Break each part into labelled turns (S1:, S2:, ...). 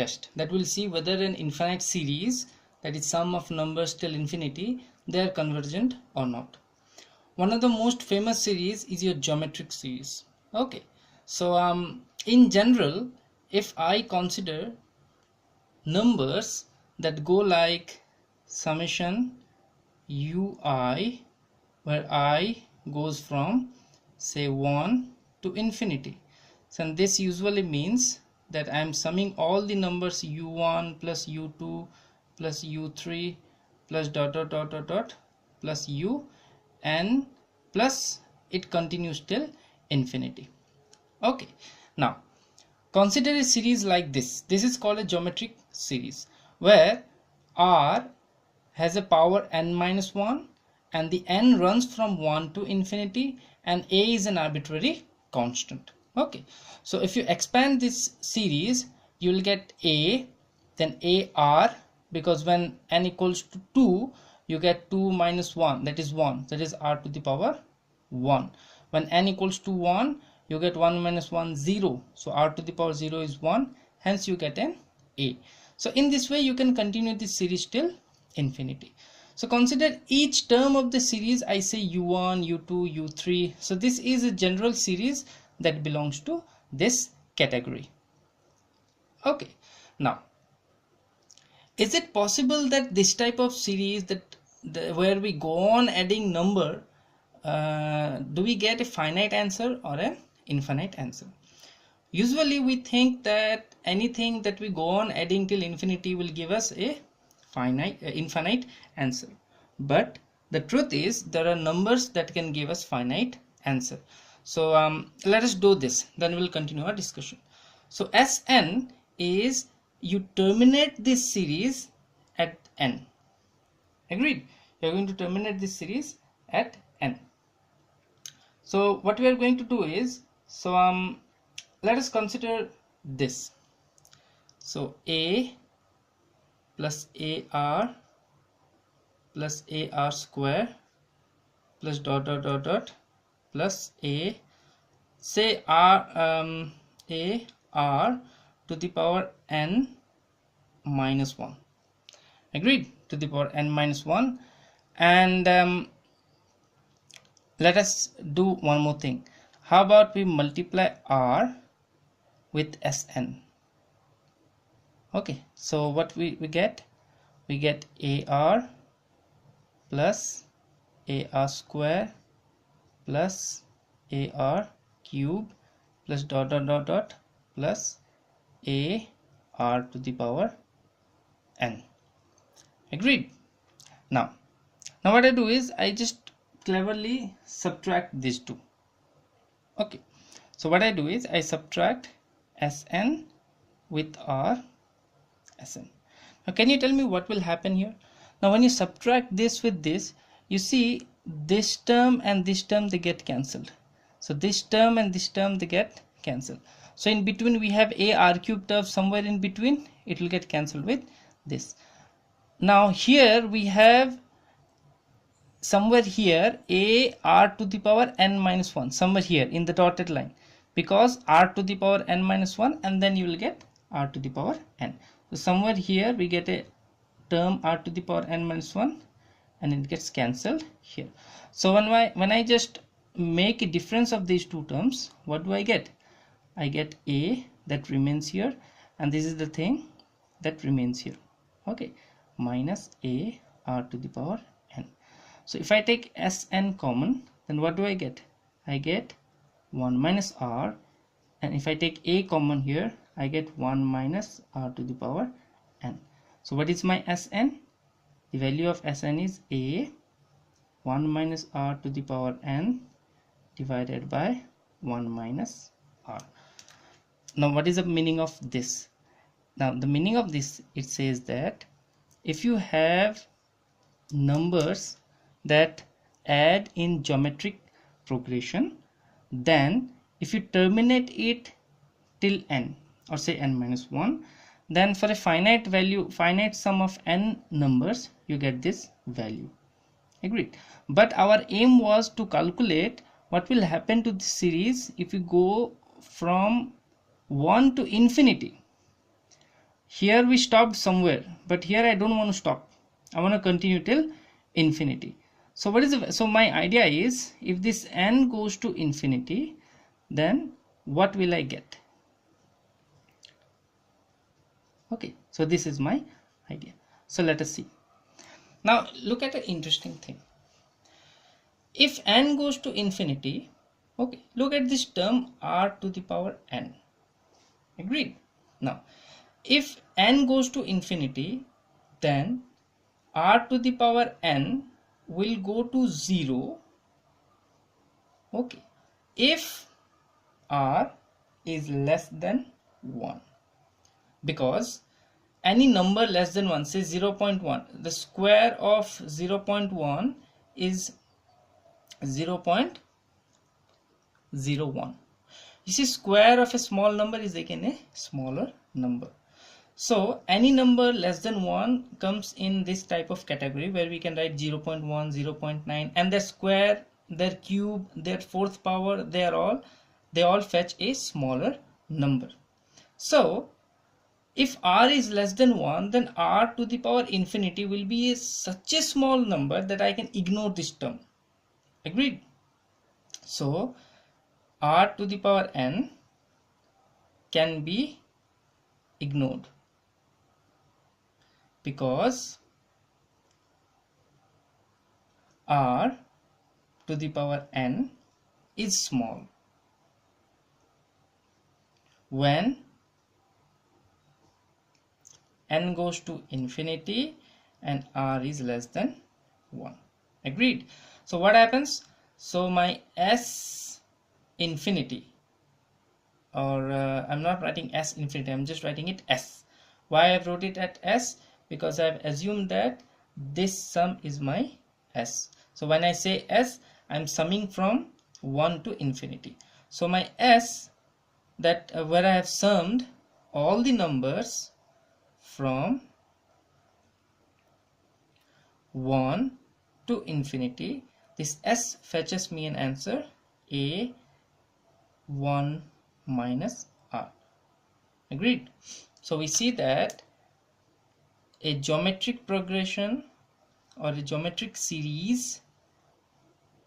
S1: test that will see whether an infinite series, that is sum of numbers till infinity, they are convergent or not. One of the most famous series is your geometric series. Okay, so in general, if I consider numbers that go like summation ui, where I goes from say 1 to infinity, so this usually means that I am summing all the numbers u1 plus u2 plus u3 plus dot dot dot dot dot plus u, and plus it continues till infinity. Okay, now consider a series like this. This is called a geometric series, where r has a power n minus 1 and the n runs from 1 to infinity, and a is an arbitrary constant. Okay, so if you expand this series, you will get a, then ar, because when n equals to 2, you get 2 minus 1, that is 1, that is r to the power 1. When n equals to 1, you get 1 minus 1, 0, so r to the power 0 is 1, hence you get an a. So in this way you can continue this series till infinity. So consider each term of the series, I say u1, u2, u3. So this is a general series that belongs to this category. Okay, now is it possible that this type of series, that where we go on adding number, do we get a finite answer or an infinite answer? Usually we think that anything that we go on adding till infinity will give us a infinite answer, but the truth is there are numbers that can give us finite answer. So let us do this, then we'll continue our discussion. So Sn is, you terminate this series at n. Agreed? You're going to terminate this series at n. So what we are going to do is, so let us consider this. So a plus ar plus ar square plus dot dot dot dot plus a, say r ar to the power n minus 1. Agreed? To the power n minus 1. And let us do one more thing. How about we multiply r with Sn? Okay, so what we get ar plus ar square plus ar cube plus dot dot dot dot plus ar to the power n. Agreed? Now what I do is I just cleverly subtract these two. Okay, so what I do is I subtract Sn with r Sn. Now can you tell me what will happen here? Now when you subtract this with this, you see this term and this term, they get cancelled. So this term and this term, they get cancelled. So in between we have a r cube term, somewhere in between it will get cancelled with this. Now here we have somewhere here a r to the power n minus 1, somewhere here in the dotted line, because r to the power n minus 1, and then you will get r to the power n. So somewhere here we get a term r to the power n minus 1 and it gets cancelled here. So when I just make a difference of these two terms, what do I get? I get a that remains here, and this is the thing that remains here. Okay, minus a r to the power n. So if I take Sn common, then what do I get? I get 1 minus r, and if I take a common here, I get 1 minus r to the power n. So what is my Sn? The value of Sn is a 1 minus r to the power n divided by 1 minus r. Now what is the meaning of this? Now the meaning of this, it says that if you have numbers that add in geometric progression, then if you terminate it till n, or say n minus 1, then for a finite sum of n numbers, you get this value. Agreed? But our aim was to calculate what will happen to this series if you go from 1 to infinity. here we stopped somewhere, but here I don't want to stop. I want to continue till infinity. So what is so my idea is, if this n goes to infinity, then what will I get? Okay, so this is my idea. So let us see. Now look at an interesting thing. If n goes to infinity, okay, look at this term r to the power n. Agreed? Now, if n goes to infinity, then r to the power n will go to 0. Okay, if r is less than 1, because any number less than 1, say 0.1, the square of 0.1 is 0.01. You see, square of a small number is again a smaller number. So any number less than 1 comes in this type of category, where we can write 0.1, 0.9, and their square, their cube, their fourth power, they all fetch a smaller number. So if r is less than 1, then r to the power infinity will be such a small number that I can ignore this term. Agreed? So r to the power n can be ignored, because r to the power n is small when n goes to infinity and r is less than 1. Agreed? So what happens? So my s infinity, or I'm not writing s infinity, I'm just writing it s. Why I wrote it at s? Because I've assumed that this sum is my s. So when I say s, I'm summing from 1 to infinity. So my s, that where I have summed all the numbers from 1 to infinity, this s fetches me an answer a 1 minus r. Agreed? So we see that a geometric progression or a geometric series,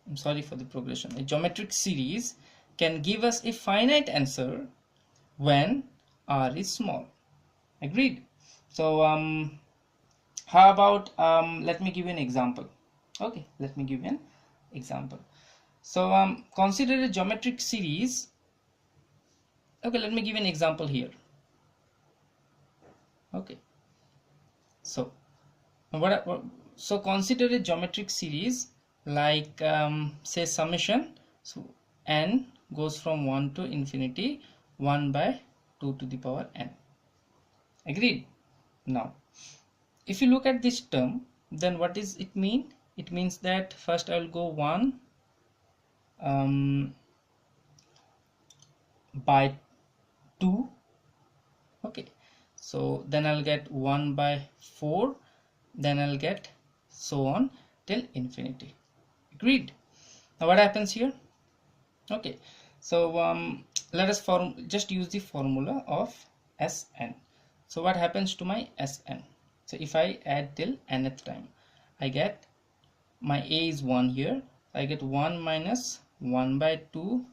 S1: I'm sorry for the progression, a geometric series can give us a finite answer when r is small. Agreed? So how about let me give you an example. Okay, let me give you an example. So consider a geometric series. Okay, let me give you an example here. Okay, so so consider a geometric series like say summation. So n goes from 1 to infinity, 1 by 2 to the power n. Agreed? Now if you look at this term, then what does it mean? It means that first I will go 1 by 2. Okay, so then I'll get 1 by 4, then I'll get so on till infinity. Agreed? Now what happens here? Okay, so let us just use the formula of Sn. So what happens to my Sn? So if I add till nth time, I get my a is 1 here. I get 1 minus 1 by 2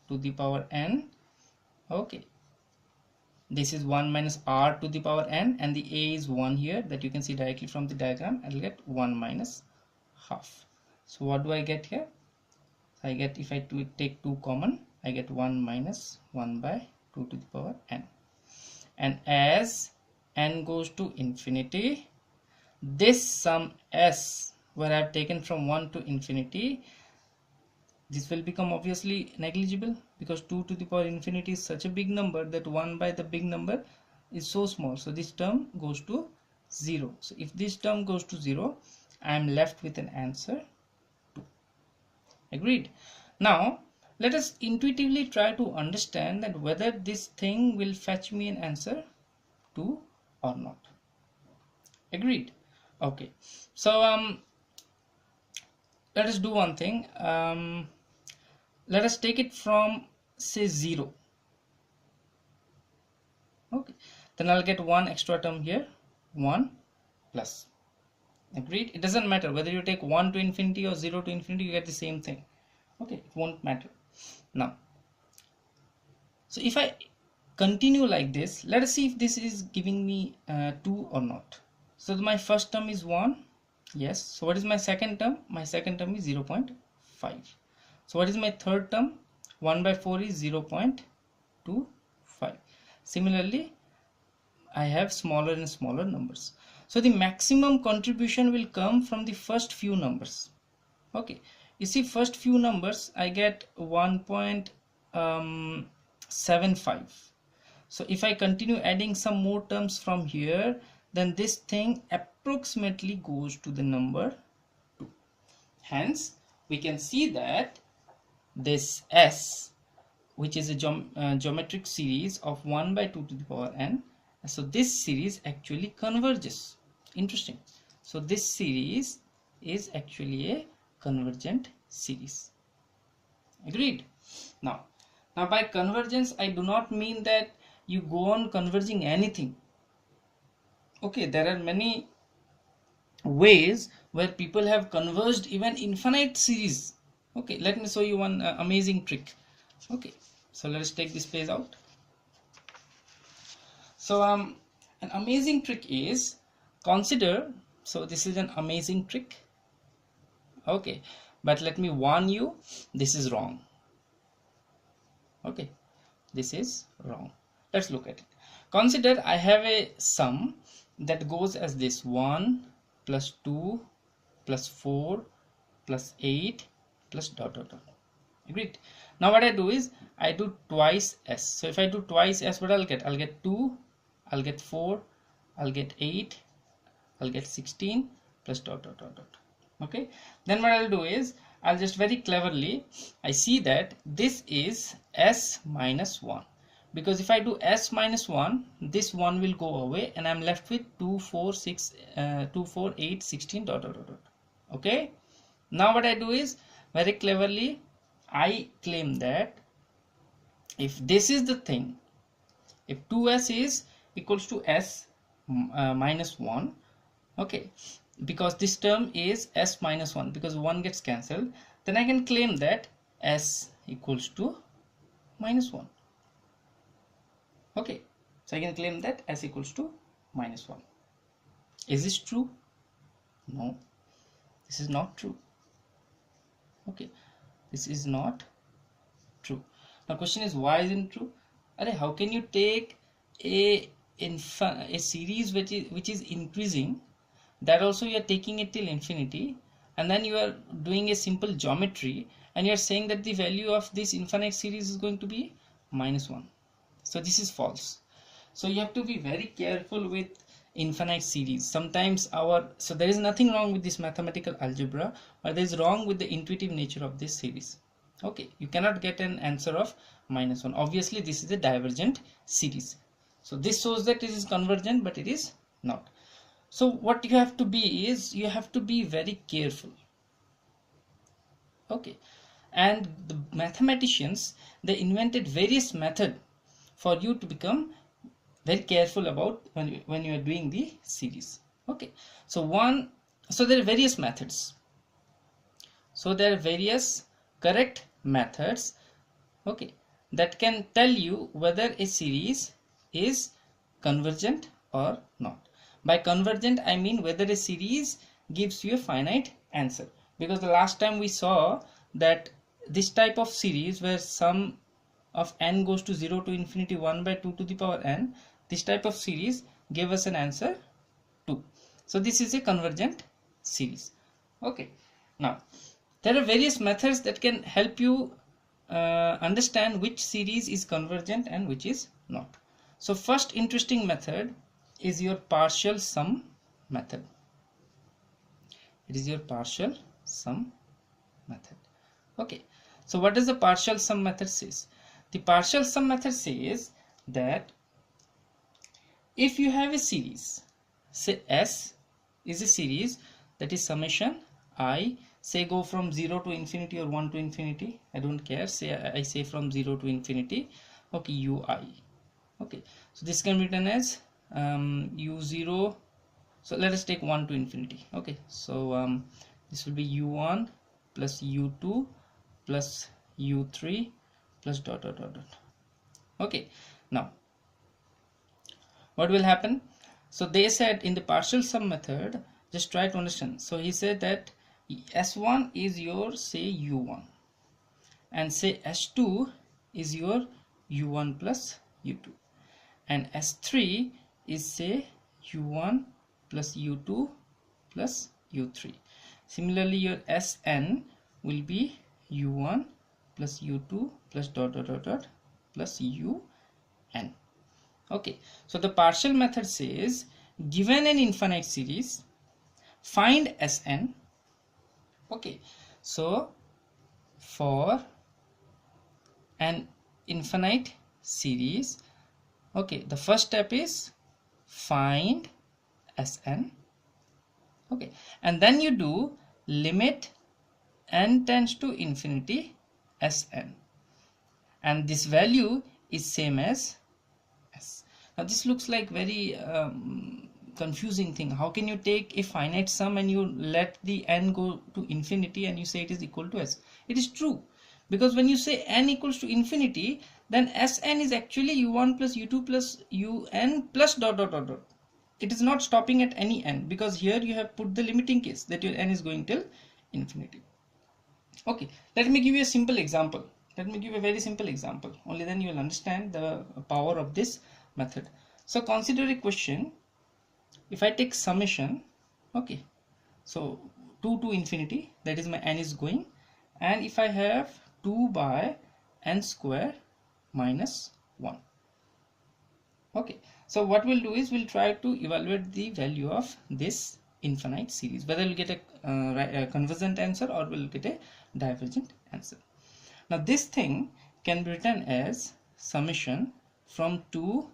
S1: to the power n. Okay, this is 1 minus r to the power n, and the a is 1 here, that you can see directly from the diagram. I'll get 1 minus half. So what do I get here? I get, if I take 2 common, I get 1 minus 1 by 2 to the power n. And as n goes to infinity, this sum s, where I have taken from 1 to infinity, this will become obviously negligible, because 2 to the power infinity is such a big number that 1 by the big number is so small. So this term goes to 0. So if this term goes to 0, I am left with an answer 2. Agreed? Now let us intuitively try to understand that whether this thing will fetch me an answer 2 or not. Agreed? Okay, so let us do one thing. Let us take it from say 0. Okay, then I'll get one extra term here, 1 plus. Agreed? It doesn't matter whether you take 1 to infinity or 0 to infinity, you get the same thing. Okay, it won't matter. Now, so if I continue like this, let us see if this is giving me 2 or not. So my first term is 1. Yes. So what is my second term? My second term is 0.5. So what is my third term? 1 by 4 is 0.25. Similarly, I have smaller and smaller numbers. So the maximum contribution will come from the first few numbers. Okay, you see, first few numbers I get 1.75. So if I continue adding some more terms from here, then this thing approximately goes to the number 2. Hence, we can see that this S, which is a geometric series of 1 by 2 to the power n, so this series actually converges. Interesting. So this series is actually a convergent series. Agreed? Now by convergence, I do not mean that you go on converging anything. Okay, there are many ways where people have converged even infinite series. Okay, let me show you one amazing trick. Okay, so let us take this page out. So an amazing trick is, consider, so this is an amazing trick. Okay, but let me warn you, this is wrong. Okay, this is wrong. Let's look at it. Consider I have a sum that goes as this: 1 plus 2 plus 4 plus 8 plus dot dot dot. Agreed? Now what I do is I do twice s. So if I do twice s, what I'll get? I'll get 2, I'll get 4, I'll get 8, I'll get 16 plus dot dot dot dot. Okay, then what I'll do is I'll just very cleverly, I see that this is s minus 1, because if I do s minus 1, this 1 will go away and I'm left with 2, 4, 6, 2, 4, 8, 16 dot dot dot dot. Okay, now what I do is very cleverly I claim that if this is the thing, if 2s is equals to s minus 1, okay, because this term is s minus 1, because 1 gets cancelled, then I can claim that s equals to minus 1. Okay, so I can claim that s equals to minus 1. Is this true? No, this is not true. Okay, this is not true. Now question is, why isn't true? How can you take a series which is increasing, that also you are taking it till infinity, and then you are doing a simple geometry and you are saying that the value of this infinite series is going to be minus 1. So this is false. So you have to be very careful with infinite series. Sometimes so there is nothing wrong with this mathematical algebra, but there is wrong with the intuitive nature of this series. Okay, you cannot get an answer of minus 1. Obviously this is a divergent series. So this shows that it is convergent, but it is not. So what you have to be is, you have to be very careful. Okay, and the mathematicians, they invented various methods for you to become very careful about when you are doing the series. Okay, so there are various methods. So there are various correct methods, okay, that can tell you whether a series is convergent or not. By convergent, I mean whether a series gives you a finite answer, because the last time we saw that this type of series where sum of n goes to 0 to infinity 1 by 2 to the power n, this type of series gave us an answer 2. So this is a convergent series. Okay, now there are various methods that can help you understand which series is convergent and which is not. So first interesting method is your partial sum method. It is your partial sum method. Okay, so what does the partial sum method says? The partial sum method says that if you have a series, say S is a series that is summation I, say go from 0 to infinity or 1 to infinity, I don't care, say I say from 0 to infinity, okay, ui. Okay, so this can be written as u0, so let us take 1 to infinity. Okay, so this will be u1 plus u2 plus u3 plus dot dot dot dot. Okay, now what will happen? So they said in the partial sum method, just try to understand. So he said that s1 is your, say, u1, and say s2 is your u1 plus u2, and s3 is, say, u1 plus u2 plus u3. Similarly, your sn will be u1 plus u2 plus dot dot dot dot plus un. Okay, so the partial method says, given an infinite series, find Sn. Okay, so for an infinite series, okay, the first step is find Sn. Okay, and then you do limit n tends to infinity Sn, and this value is same as S. Now this looks like very confusing thing. How can you take a finite sum and you let the n go to infinity and you say it is equal to S? It is true, because when you say n equals to infinity, then Sn is actually u1 plus u2 plus un plus dot dot dot dot. It is not stopping at any n, because here you have put the limiting case that your n is going till infinity. Okay, let me give you a simple example. Let me give a very simple example. Only then you will understand the power of this method. So consider a question. If I take summation, okay, so 2 to infinity, that is my n is going, and if I have 2 by n square minus 1. Okay, so what we'll do is we'll try to evaluate the value of this infinite series, whether we'll get a convergent answer or we'll get a divergent answer. Now this thing can be written as summation from 2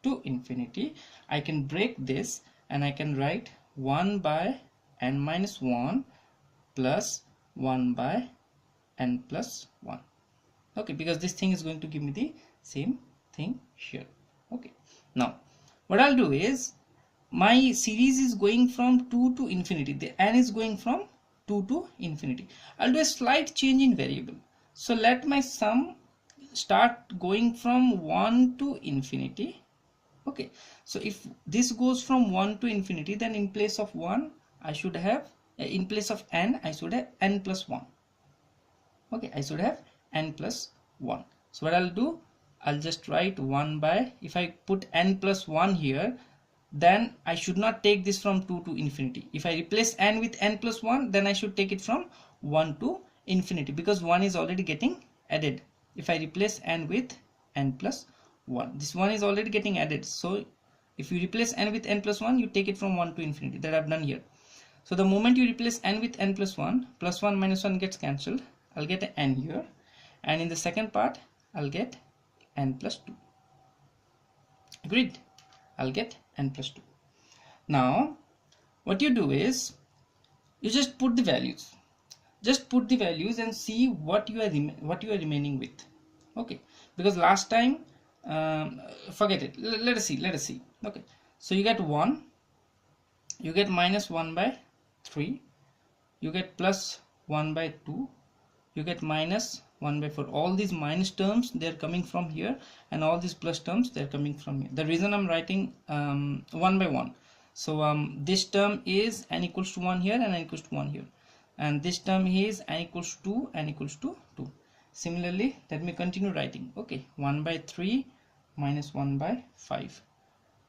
S1: to infinity. I can break this and I can write 1 by n minus 1 plus 1 by n plus 1. Okay, because this thing is going to give me the same thing here. Okay, now what I'll do is, my series is going from 2 to infinity. The n is going from 2 to infinity. I'll do a slight change in variable. So let my sum start going from 1 to infinity. Okay, so if this goes from 1 to infinity, then in place of 1 I should have, in place of n I should have n plus 1. Okay, I should have n plus 1. So what I'll do, I'll just write 1 by, if I put n plus 1 here, then I should not take this from 2 to infinity. If I replace n with n plus 1, then I should take it from 1 to infinity, because 1 is already getting added. If I replace n with n plus 1, this 1 is already getting added. So if you replace n with n plus 1, you take it from 1 to infinity. That I've done here. So the moment you replace n with n plus 1 minus 1 gets cancelled. I'll get an n here, and in the second part I'll get n plus 2. Agreed? I'll get n plus 2. Now what you do is, you just put the values. Just put the values and see what you are remaining with. Okay, because last time, forget it. Let us see. Okay, so you get 1, you get minus 1 by 3, you get plus 1 by 2, you get minus 1 by 4. All these minus terms, they are coming from here, and all these plus terms, they are coming from here. The reason I'm writing 1 by 1, so this term is n equals to 1 here and n equals to 1 here, and this term is n equals to 2, n equals to 2. Similarly, let me continue writing. Okay, 1 by 3 minus 1 by 5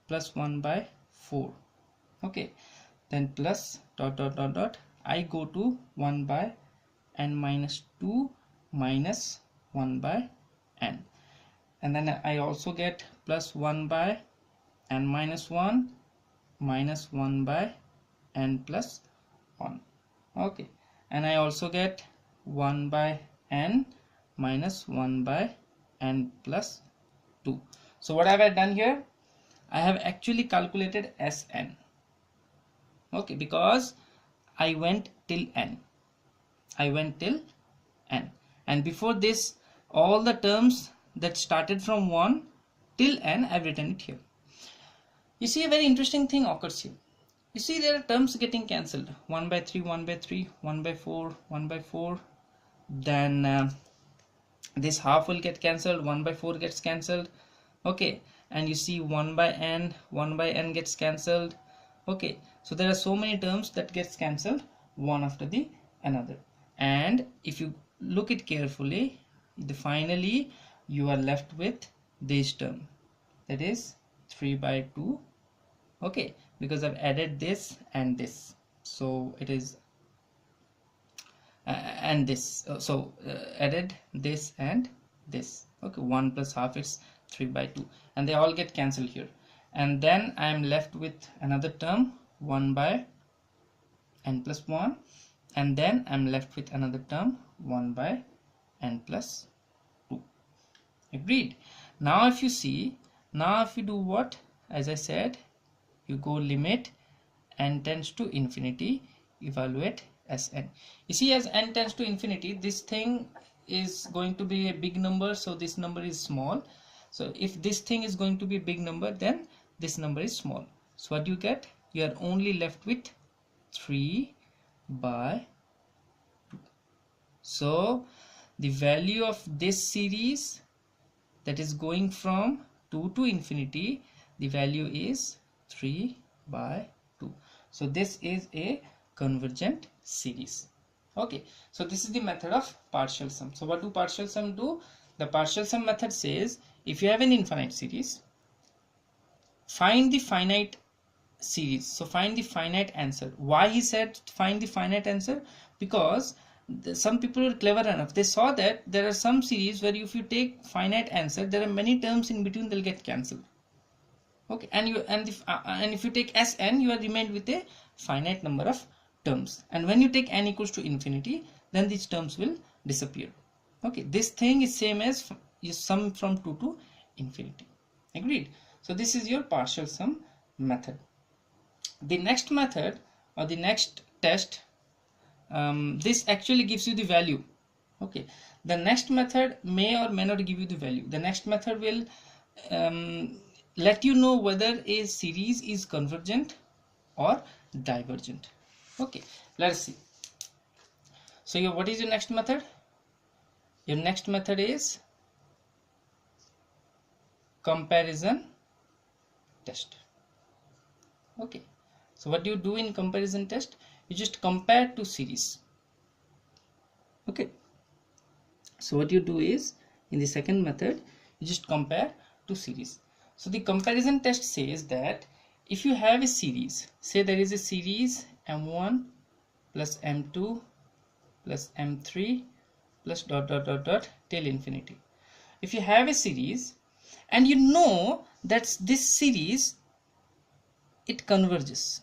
S1: plus 1 by 4. Okay, then plus dot dot dot dot, I go to 1 by n minus 2 minus 1 by n, and then I also get plus 1 by n minus 1 minus 1 by n plus 1. Okay, and I also get 1 by n minus 1 by n plus 2. So what have I done here? I have actually calculated Sn. Okay, because I went till n. And before this, all the terms that started from 1 till n, I've written it here. You see a very interesting thing occurs here. You see there are terms getting cancelled. 1 by 3, 1 by 3, 1 by 4, 1 by 4. Then this half will get cancelled, 1 by 4 gets cancelled. Okay, and you see 1 by n gets cancelled. Okay, so there are so many terms that gets cancelled one after the another. And if you look it carefully, finally you are left with this term, that is 3 by 2. Okay, because I've added this and this, so it is and this, added this and this. Okay, 1 plus half is 3 by 2, and they all get cancelled here. And then I am left with another term, 1 by n plus 1, and then I'm left with another term, 1 by n plus 2. Agreed? Now if you see, now if you do what, as I said, you go limit n tends to infinity, evaluate as n. You see, as n tends to infinity, this thing is going to be a big number, so this number is small. So if this thing is going to be a big number, then this number is small. So what you get? You are only left with 3 by 2. So the value of this series, that is going from 2 to infinity, the value is 3 by 2. So this is a convergent series. Okay, so this is the method of partial sum. So what do partial sum do? The partial sum method says, if you have an infinite series, find the finite series. So find the finite answer. Why he said find the finite answer? Because some people were clever enough. They saw that there are some series where if you take finite answer, there are many terms in between, they'll get cancelled. Okay, and if you take Sn, you are remained with a finite number of terms. And when you take n equals to infinity, then these terms will disappear. Okay, this thing is same as you sum from 2 to infinity. Agreed? So this is your partial sum method. The next method or the next test, this actually gives you the value. Okay, the next method may or may not give you the value. The next method will let you know whether a series is convergent or divergent. Okay, let's see. So what is your next method? Your next method is comparison test. Okay, so what do you do in comparison test? You just compare two series. Okay, so what you do is, in the second method, you just compare two series. So the comparison test says that if you have a series, say there is a series m1 plus m2 plus m3 plus dot dot dot dot till infinity. If you have a series and you know that this series, it converges.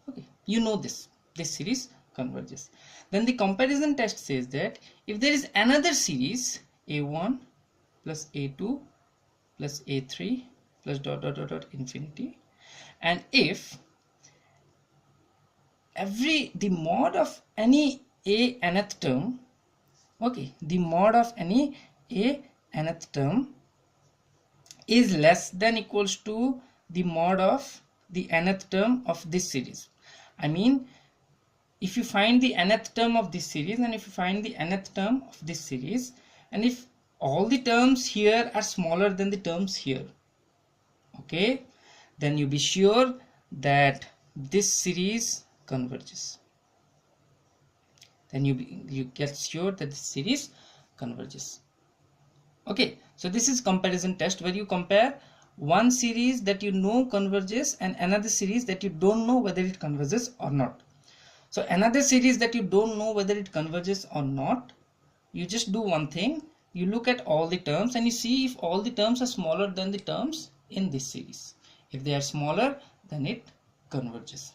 S1: Okay, you know this series converges. Then the comparison test says that if there is another series a1 plus a2 plus a3 plus dot dot dot dot infinity, and if the mod of any a nth term, okay, the mod of any a nth term is less than equals to the mod of the nth term of this series. I mean, if you find the nth term of this series and if you find the nth term of this series, and if all the terms here are smaller than the terms here, okay, then you be sure that this series converges. Then you get sure that the series converges. Okay, so this is comparison test, where you compare one series that you know converges and another series that you don't know whether it converges or not. So another series that you don't know whether it converges or not, you just do one thing. You look at all the terms and you see if all the terms are smaller than the terms in this series. If they are smaller, then it converges.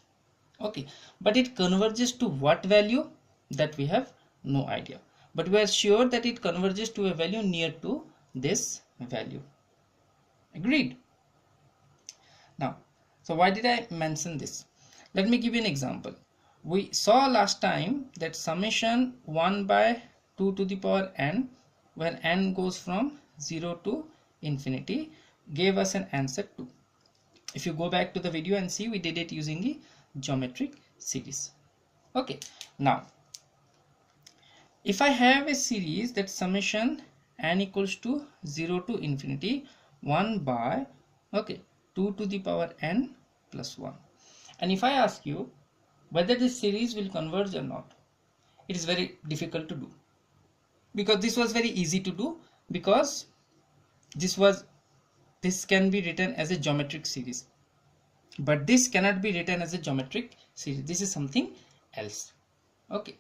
S1: Okay, but it converges to what value? That we have no idea. But we are sure that it converges to a value near to this value. Agreed? Now, so why did I mention this? Let me give you an example. We saw last time that summation 1 by 2 to the power n, where n goes from 0 to infinity, gave us an answer 2. If you go back to the video and see, we did it using the geometric series. Okay, now if I have a series that summation n equals to 0 to infinity 1 by 2 to the power n plus 1, and if I ask you whether this series will converge or not, it is very difficult to do, because this was very easy to do, because this can be written as a geometric series, but this cannot be written as a geometric series. This is something else. Okay,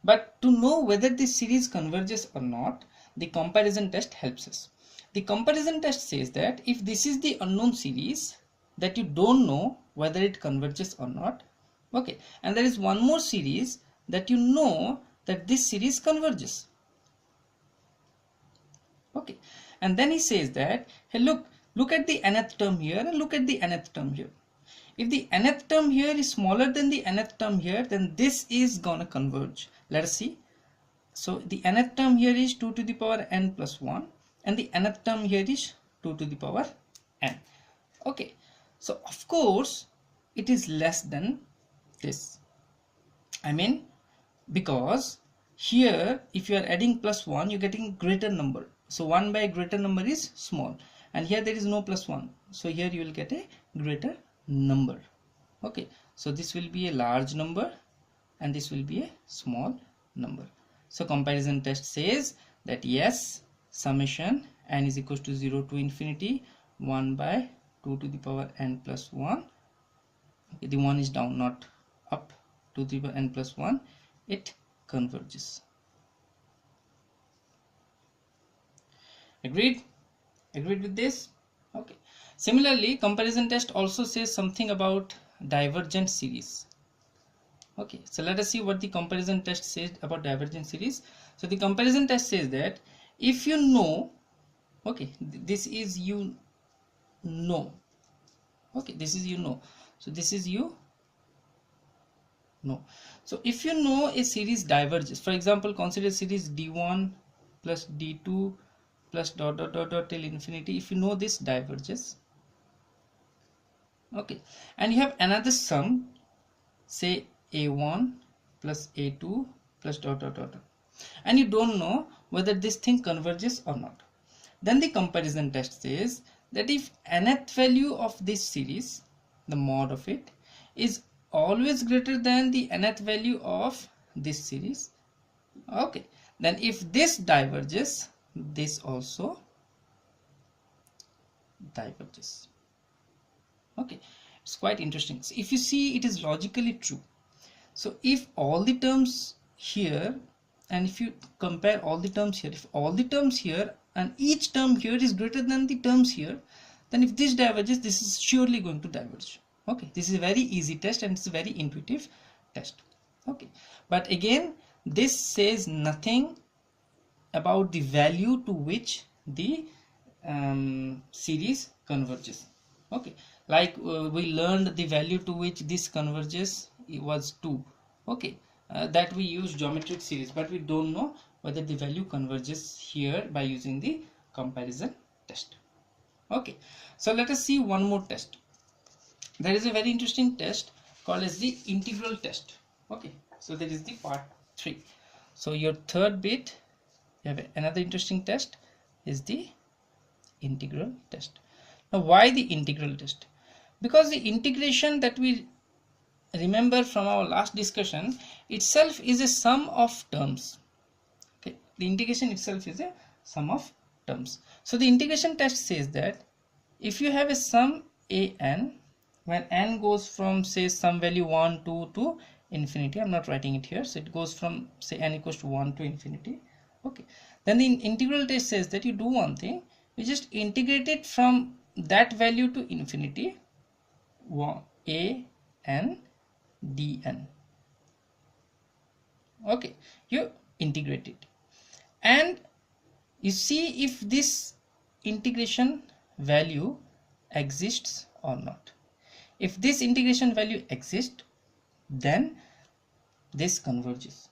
S1: but to know whether this series converges or not, the comparison test helps us. The comparison test says that if this is the unknown series that you don't know whether it converges or not, okay, and there is one more series that you know that this series converges, okay, and then he says that, hey, look at the nth term here and look at the nth term here. If the nth term here is smaller than the nth term here, then this is gonna converge. Let us see. So the nth term here is 2 to the power n plus 1, and the nth term here is 2 to the power n. Okay, so of course it is less than this. I mean, because here if you are adding plus 1, you're getting greater number. So 1 by greater number is small, and here there is no plus 1, so here you will get a greater number. Okay, so this will be a large number and this will be a small number. So comparison test says that yes, summation n is equals to 0 to infinity 1 by 2 to the power n plus 1. Okay, the 1 is down, not up, 2 to the power n plus 1, it converges. Agreed with this? Okay, similarly comparison test also says something about divergent series. Okay, so let us see what the comparison test says about divergent series. So the comparison test says that if you know, okay, this is you know, okay, this is you know, so this is you know. So if you know a series diverges, for example, consider series d1 plus d2 plus dot dot dot dot till infinity. If you know this diverges, okay, and you have another sum, say a1 plus a2 plus dot dot dot, and you don't know whether this thing converges or not, then the comparison test says that if nth value of this series, the mod of it, is always greater than the nth value of this series, okay, then if this diverges, this also diverges. Okay, it's quite interesting. So if you see, it is logically true. So if all the terms here, and if you compare all the terms here, if all the terms here and each term here is greater than the terms here, then if this diverges, this is surely going to diverge. Okay, this is a very easy test and it's a very intuitive test. Okay, but again, this says nothing about the value to which the series converges. Okay, like we learned the value to which this converges, it was 2. Okay, that we use geometric series, but we don't know whether the value converges here by using the comparison test. Okay, so let us see one more test. There is a very interesting test called as the integral test. Okay, so that is the part 3. So your third bit, you have another interesting test, is the integral test. Now why the integral test? Because the integration that we remember from our last discussion itself is a sum of terms. Okay, the integration itself is a sum of terms. So the integration test says that if you have a sum an, when n goes from, say, some value 1 2 to infinity, I'm not writing it here, so it goes from, say, n equals to 1 to infinity. Okay, then the integral test says that you do one thing, you just integrate it from that value to infinity, a n dn. Okay, you integrate it and you see if this integration value exists or not. If this integration value exists, then this converges.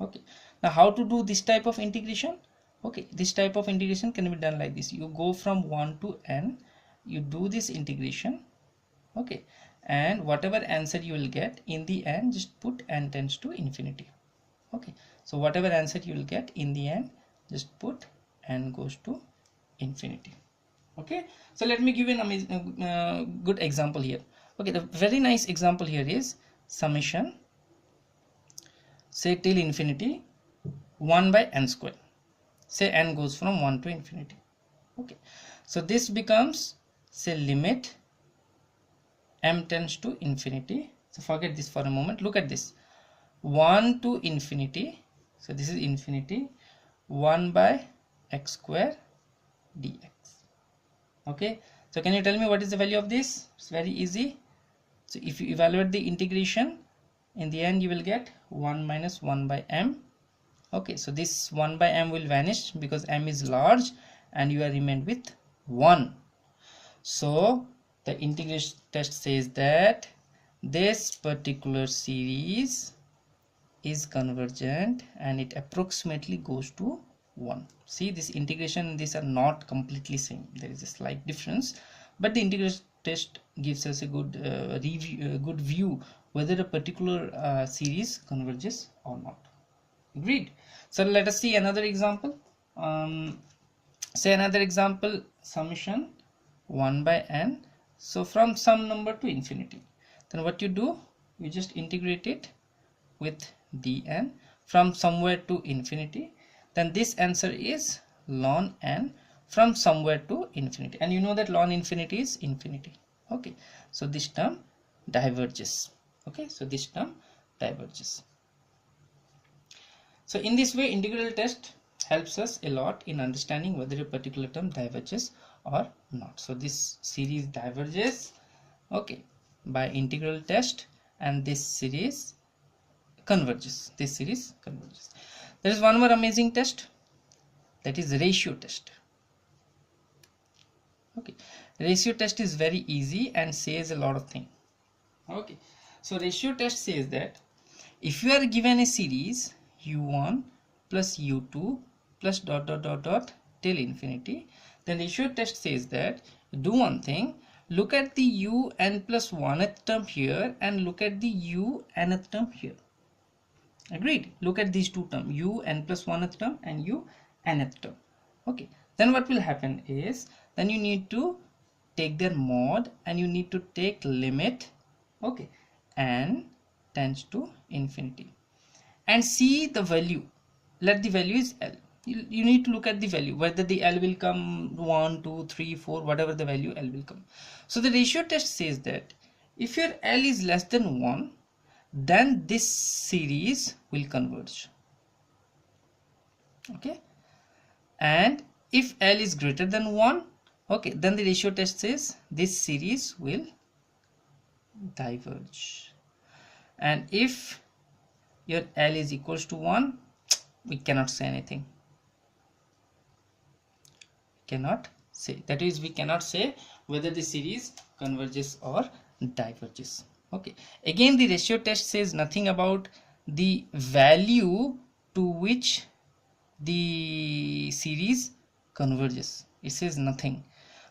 S1: Okay, now how to do this type of integration? Okay, this type of integration can be done like this. You go from 1 to n you do this integration, okay, and whatever answer you will get in the end, just put n tends to infinity. Okay, so whatever answer you will get in the end, just put n goes to infinity. Okay, so let me give you an amazing good example here. Okay, the very nice example here is summation, say till infinity 1 by n square. Say n goes from 1 to infinity. Okay, so this becomes, say, limit m tends to infinity. So forget this for a moment, look at this, 1 to infinity, so this is infinity, 1 by x square dx. Okay, so can you tell me what is the value of this? It's very easy. So if you evaluate the integration, in the end you will get 1 minus 1 by m. Okay, so this 1 by m will vanish because m is large and you are remained with 1. So the integration test says that this particular series is convergent and it approximately goes to 1. See, this integration, these are not completely same, there is a slight difference, but the integration test gives us a good good view whether a particular series converges or not. Agreed? So let us see another example. Say another example, summation 1 by n, so from some number to infinity, then what you do, you just integrate it with dn from somewhere to infinity, then this answer is ln n from somewhere to infinity, and you know that ln infinity is infinity. Okay, so this term diverges. Okay, so this term diverges. So in this way, integral test helps us a lot in understanding whether a particular term diverges or not. So this series diverges, okay, by integral test, and this series converges. This series converges. There is one more amazing test, that is ratio test. Okay, ratio test is very easy and says a lot of things. Okay, so ratio test says that if you are given a series u1 plus u2 plus dot dot dot dot till infinity, then ratio test says that do one thing, look at the u n plus 1th term here and look at the u nth term here. Agreed? Look at these two terms, u n plus 1th term and u nth term. Okay, then what will happen is, then you need to take their mod and you need to take limit, okay, n tends to infinity, and see the value. Let the value is L. You need to look at the value, whether the L will come 1, 2, 3, 4, whatever the value L will come. So the ratio test says that if your L is less than 1, then this series will converge. Okay, and if L is greater than 1, okay, then the ratio test says this series will diverge. And if your L is equals to 1, we cannot say anything. Cannot say, that is, we cannot say whether the series converges or diverges. Okay, again the ratio test says nothing about the value to which the series converges. It says nothing,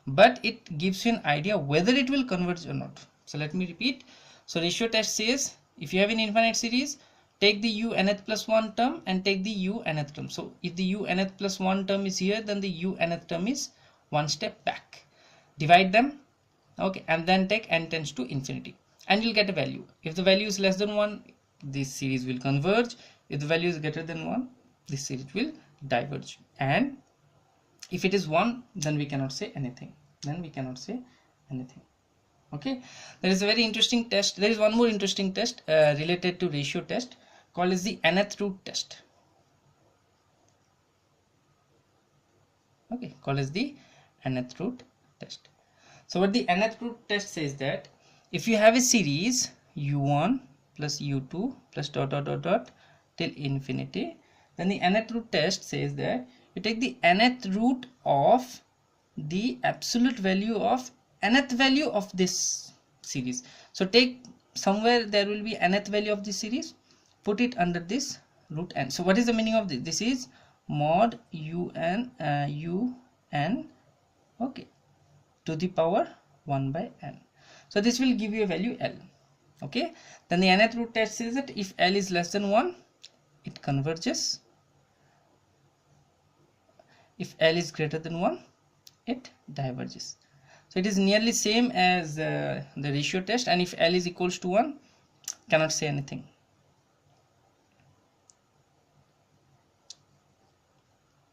S1: but it gives you an idea whether it will converge or not. So let me repeat. So ratio test says if you have an infinite series, take the u nth plus 1 term and take the u nth term. So if the u nth plus 1 term is here, then the u nth term is one step back. Divide them, okay, and then take n tends to infinity, and you'll get a value. If the value is less than 1, this series will converge. If the value is greater than 1, this series will diverge. And if it is 1, then we cannot say anything. Okay, there is a very interesting test. There is one more interesting test related to ratio test, called as the nth root test. Okay, called as the nth root test. So what the nth root test says that if you have a series u1 plus u2 plus dot dot dot dot till infinity, then the nth root test says that you take the nth root of the absolute value of nth value of this series. So take somewhere there will be nth value of this series, put it under this root n. So what is the meaning of this? This is mod un, okay, to the power 1 by n. So this will give you a value L. Okay, then the nth root test says that if L is less than 1, it converges. If L is greater than 1, it diverges. So it is nearly same as the ratio test, and if L is equals to 1, cannot say anything.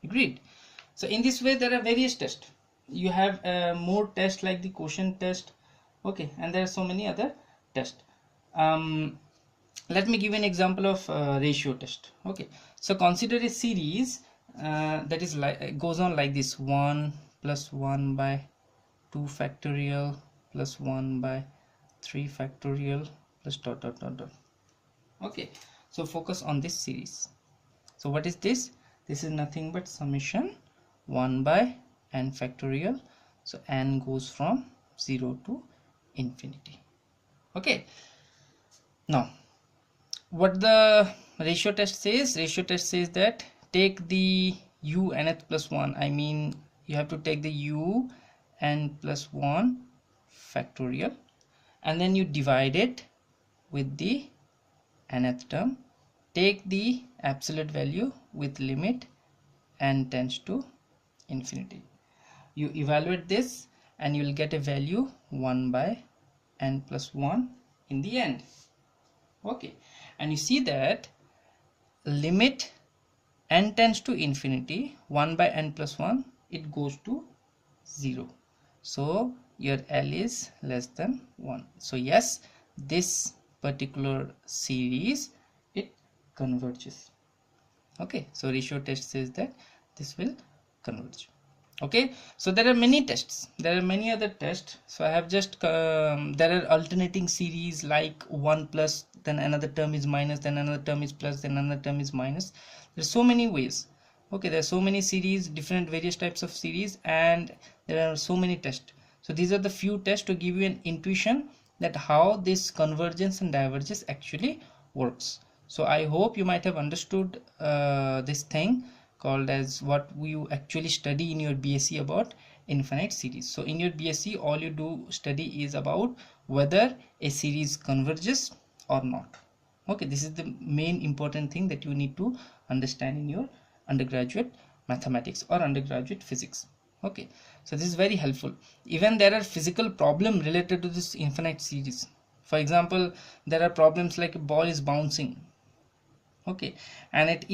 S1: Agreed. So in this way there are various tests. You have more tests like the quotient test, okay, and there are so many other tests. Let me give an example of ratio test. Okay, so consider a series that is like goes on like this: 1 plus 1 by 2 factorial plus 1 by 3 factorial plus dot dot dot dot. Okay, so focus on this series. So what is this? This is nothing but summation 1 by n factorial. So n goes from 0 to infinity. Okay, now what the ratio test says? Ratio test says that take the u nth plus 1. I mean, you have to take the u n plus 1 factorial, and then you divide it with the nth term. Take the absolute value with limit n tends to infinity. You evaluate this and you will get a value 1 by n plus 1 in the end. Okay, and you see that limit n tends to infinity, 1 by n plus 1, it goes to 0. So your L is less than 1. So yes, this particular series, it converges. Okay, so ratio test says that this will converge. Okay, so there are many tests, there are many other tests. So I have just there are alternating series like 1 plus, then another term is minus, then another term is plus, then another term is minus. There's so many ways. Okay, there are so many series, different various types of series, and there are so many tests. So these are the few tests to give you an intuition that how this convergence and divergence actually works. So I hope you might have understood this thing called as what you actually study in your BSc about infinite series. So in your BSc, all you do study is about whether a series converges or not. Okay, this is the main important thing that you need to understand in your undergraduate mathematics or undergraduate physics. Okay, so this is very helpful. Even there are physical problems related to this infinite series. For example, there are problems like a ball is bouncing, okay, and it